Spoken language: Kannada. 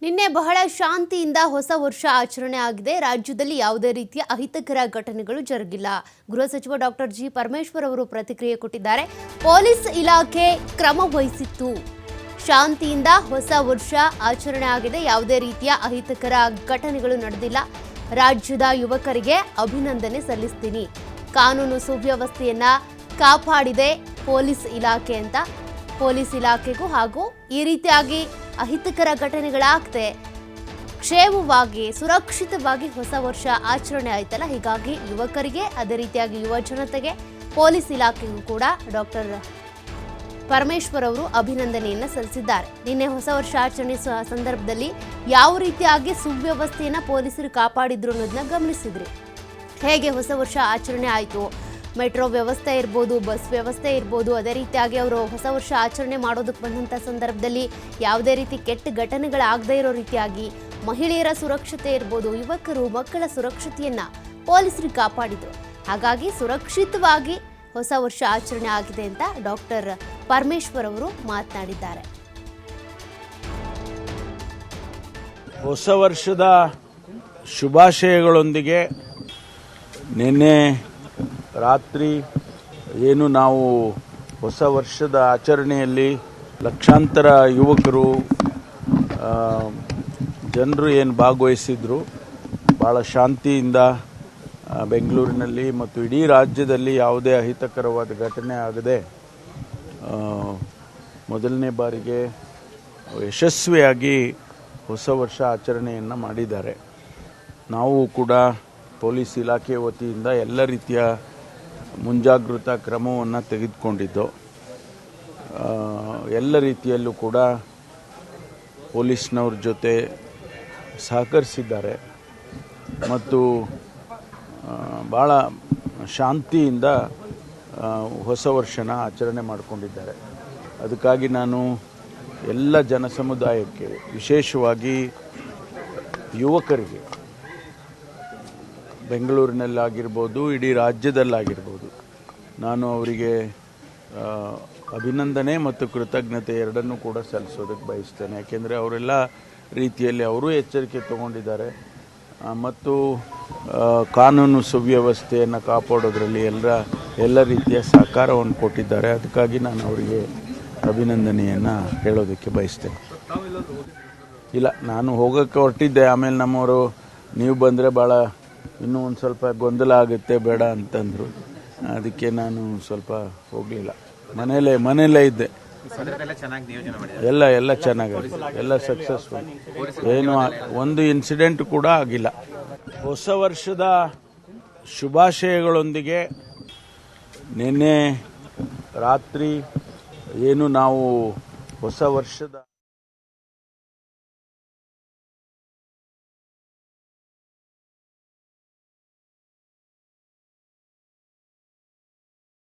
ನಿನ್ನೆ ಬಹಳ ಶಾಂತಿಯಿಂದ ಹೊಸ ವರ್ಷ ಆಚರಣೆ ಆಗಿದೆ. ರಾಜ್ಯದಲ್ಲಿ ಯಾವುದೇ ರೀತಿಯ ಅಹಿತಕರ ಘಟನೆಗಳು ಜರುಗಿಲ್ಲ. ಗೃಹ ಸಚಿವ ಡಾಕ್ಟರ್ ಜಿ ಪರಮೇಶ್ವರ್ ಅವರು ಪ್ರತಿಕ್ರಿಯೆ ಕೊಟ್ಟಿದ್ದಾರೆ. ಪೊಲೀಸ್ ಇಲಾಖೆ ಕ್ರಮ ವಹಿಸಿತ್ತು. ಶಾಂತಿಯಿಂದ ಹೊಸ ವರ್ಷ ಆಚರಣೆ ಆಗಿದೆ. ಯಾವುದೇ ರೀತಿಯ ಅಹಿತಕರ ಘಟನೆಗಳು ನಡೆದಿಲ್ಲ. ರಾಜ್ಯದ ಯುವಕರಿಗೆ ಅಭಿನಂದನೆ ಸಲ್ಲಿಸ್ತೀನಿ. ಕಾನೂನು ಸುವ್ಯವಸ್ಥೆಯನ್ನ ಕಾಪಾಡಿದೆ ಪೊಲೀಸ್ ಇಲಾಖೆ ಅಂತ. ಪೊಲೀಸ್ ಇಲಾಖೆಗೂ ಹಾಗೂ ಈ ರೀತಿಯಾಗಿ ಅಹಿತಕರ ಘಟನೆಗಳಾಗದೆ ಕ್ಷೇಮವಾಗಿ ಸುರಕ್ಷಿತವಾಗಿ ಹೊಸ ವರ್ಷ ಆಚರಣೆ ಆಯ್ತಲ್ಲ, ಹೀಗಾಗಿ ಯುವಕರಿಗೆ ಅದೇ ರೀತಿಯಾಗಿ ಯುವ ಜನತೆಗೆ ಪೊಲೀಸ್ ಇಲಾಖೆಗೂ ಕೂಡ ಡಾಕ್ಟರ್ ಪರಮೇಶ್ವರ್ ಅವರು ಅಭಿನಂದನೆಯನ್ನ ಸಲ್ಲಿಸಿದ್ದಾರೆ. ನಿನ್ನೆ ಹೊಸ ವರ್ಷ ಆಚರಣೆ ಸಂದರ್ಭದಲ್ಲಿ ಯಾವ ರೀತಿಯಾಗಿ ಸುವ್ಯವಸ್ಥೆಯನ್ನ ಪೊಲೀಸರು ಕಾಪಾಡಿದ್ರು ಅನ್ನೋದನ್ನ ಗಮನಿಸಿದ್ರಿ. ಹೇಗೆ ಹೊಸ ವರ್ಷ ಆಚರಣೆ ಆಯಿತು, ಮೆಟ್ರೋ ವ್ಯವಸ್ಥೆ ಇರ್ಬೋದು, ಬಸ್ ವ್ಯವಸ್ಥೆ ಇರ್ಬೋದು, ಅದೇ ರೀತಿಯಾಗಿ ಅವರು ಹೊಸ ವರ್ಷ ಆಚರಣೆ ಮಾಡೋದಕ್ಕೆ ಬಂದಂಥ ಸಂದರ್ಭದಲ್ಲಿ ಯಾವುದೇ ರೀತಿ ಕೆಟ್ಟ ಘಟನೆಗಳಾಗದೇ ಇರೋ ರೀತಿಯಾಗಿ ಮಹಿಳೆಯರ ಸುರಕ್ಷತೆ ಇರ್ಬೋದು, ಯುವಕರು ಮಕ್ಕಳ ಸುರಕ್ಷತೆಯನ್ನ ಪೊಲೀಸರು ಕಾಪಾಡಿದ್ರು. ಹಾಗಾಗಿ ಸುರಕ್ಷಿತವಾಗಿ ಹೊಸ ವರ್ಷ ಆಚರಣೆ ಆಗಿದೆ ಅಂತ ಡಾಕ್ಟರ್ ಪರಮೇಶ್ವರ್ ಅವರು ಮಾತನಾಡಿದ್ದಾರೆ. ಹೊಸ ವರ್ಷದ ಶುಭಾಶಯಗಳೊಂದಿಗೆ ನಿನ್ನೆ ರಾತ್ರಿ ಏನು ನಾವು ಹೊಸ ವರ್ಷದ ಆಚರಣೆಯಲ್ಲಿ ಲಕ್ಷಾಂತರ ಯುವಕರು ಜನರು ಏನು ಭಾಗವಹಿಸಿದ್ರು, ಭಾಳ ಶಾಂತಿಯಿಂದ ಬೆಂಗಳೂರಿನಲ್ಲಿ ಮತ್ತು ಇಡೀ ರಾಜ್ಯದಲ್ಲಿ ಯಾವುದೇ ಅಹಿತಕರವಾದ ಘಟನೆ ಆಗದೆ ಮೊದಲನೇ ಬಾರಿಗೆ ಯಶಸ್ವಿಯಾಗಿ ಹೊಸ ವರ್ಷ ಆಚರಣೆಯನ್ನು ಮಾಡಿದ್ದಾರೆ. ನಾವು ಕೂಡ ಪೊಲೀಸ್ ಇಲಾಖೆ ವತಿಯಿಂದ ಎಲ್ಲ ರೀತಿಯ ಮುಂಜಾಗೃತಾ ಕ್ರಮವನ್ನು ತೆಗೆದುಕೊಂಡಿದ್ದು, ಎಲ್ಲ ರೀತಿಯಲ್ಲೂ ಕೂಡ ಪೊಲೀಸ್ನವ್ರ ಜೊತೆ ಸಹಕರಿಸಿದ್ದಾರೆ ಮತ್ತು ಭಾಳ ಶಾಂತಿಯಿಂದ ಹೊಸ ವರ್ಷನ ಆಚರಣೆ ಮಾಡಿಕೊಂಡಿದ್ದಾರೆ. ಅದಕ್ಕಾಗಿ ನಾನು ಎಲ್ಲ ಜನಸಮುದಾಯಕ್ಕೆ, ವಿಶೇಷವಾಗಿ ಯುವಕರಿಗೆ, ಬೆಂಗಳೂರಿನಲ್ಲಾಗಿರ್ಬೋದು, ಇಡೀ ರಾಜ್ಯದಲ್ಲಾಗಿರ್ಬೋದು, ನಾನು ಅವರಿಗೆ ಅಭಿನಂದನೆ ಮತ್ತು ಕೃತಜ್ಞತೆ ಎರಡನ್ನೂ ಕೂಡ ಸಲ್ಲಿಸೋದಕ್ಕೆ ಬಯಸ್ತೇನೆ. ಯಾಕೆಂದರೆ ಅವರೆಲ್ಲ ರೀತಿಯಲ್ಲಿ ಅವರೂ ಎಚ್ಚರಿಕೆ ತಗೊಂಡಿದ್ದಾರೆ ಮತ್ತು ಕಾನೂನು ಸುವ್ಯವಸ್ಥೆಯನ್ನು ಕಾಪಾಡೋದ್ರಲ್ಲಿ ಎಲ್ಲ ರೀತಿಯ ಸಹಕಾರವನ್ನು ಕೊಟ್ಟಿದ್ದಾರೆ. ಅದಕ್ಕಾಗಿ ನಾನು ಅವರಿಗೆ ಅಭಿನಂದನೆಯನ್ನು ಹೇಳೋದಕ್ಕೆ ಬಯಸ್ತೇನೆ. ಇಲ್ಲ, ನಾನು ಹೋಗೋಕ್ಕೆ ಹೊರಟಿದ್ದೆ. ಆಮೇಲೆ ನಮ್ಮವರು ನೀವು ಬಂದರೆ ಭಾಳ ಇನ್ನೂ ಒಂದು ಸ್ವಲ್ಪ ಗೊಂದಲ ಆಗುತ್ತೆ, ಬೇಡ ಅಂತಂದರು. ಅದಕ್ಕೆ ನಾನು ಸ್ವಲ್ಪ ಹೋಗಲಿಲ್ಲ, ಮನೆಯಲ್ಲೇ ಇದ್ದೆ. ಎಲ್ಲ ಚೆನ್ನಾಗಿದೆ, ಎಲ್ಲ ಸಕ್ಸಸ್ಫುಲ್, ಏನು ಒಂದು ಇನ್ಸಿಡೆಂಟ್ ಕೂಡ ಆಗಿಲ್ಲ. ಹೊಸ ವರ್ಷದ ಶುಭಾಶಯಗಳೊಂದಿಗೆ ನಿನ್ನೆ ರಾತ್ರಿ ಏನು ನಾವು ಹೊಸ ವರ್ಷದ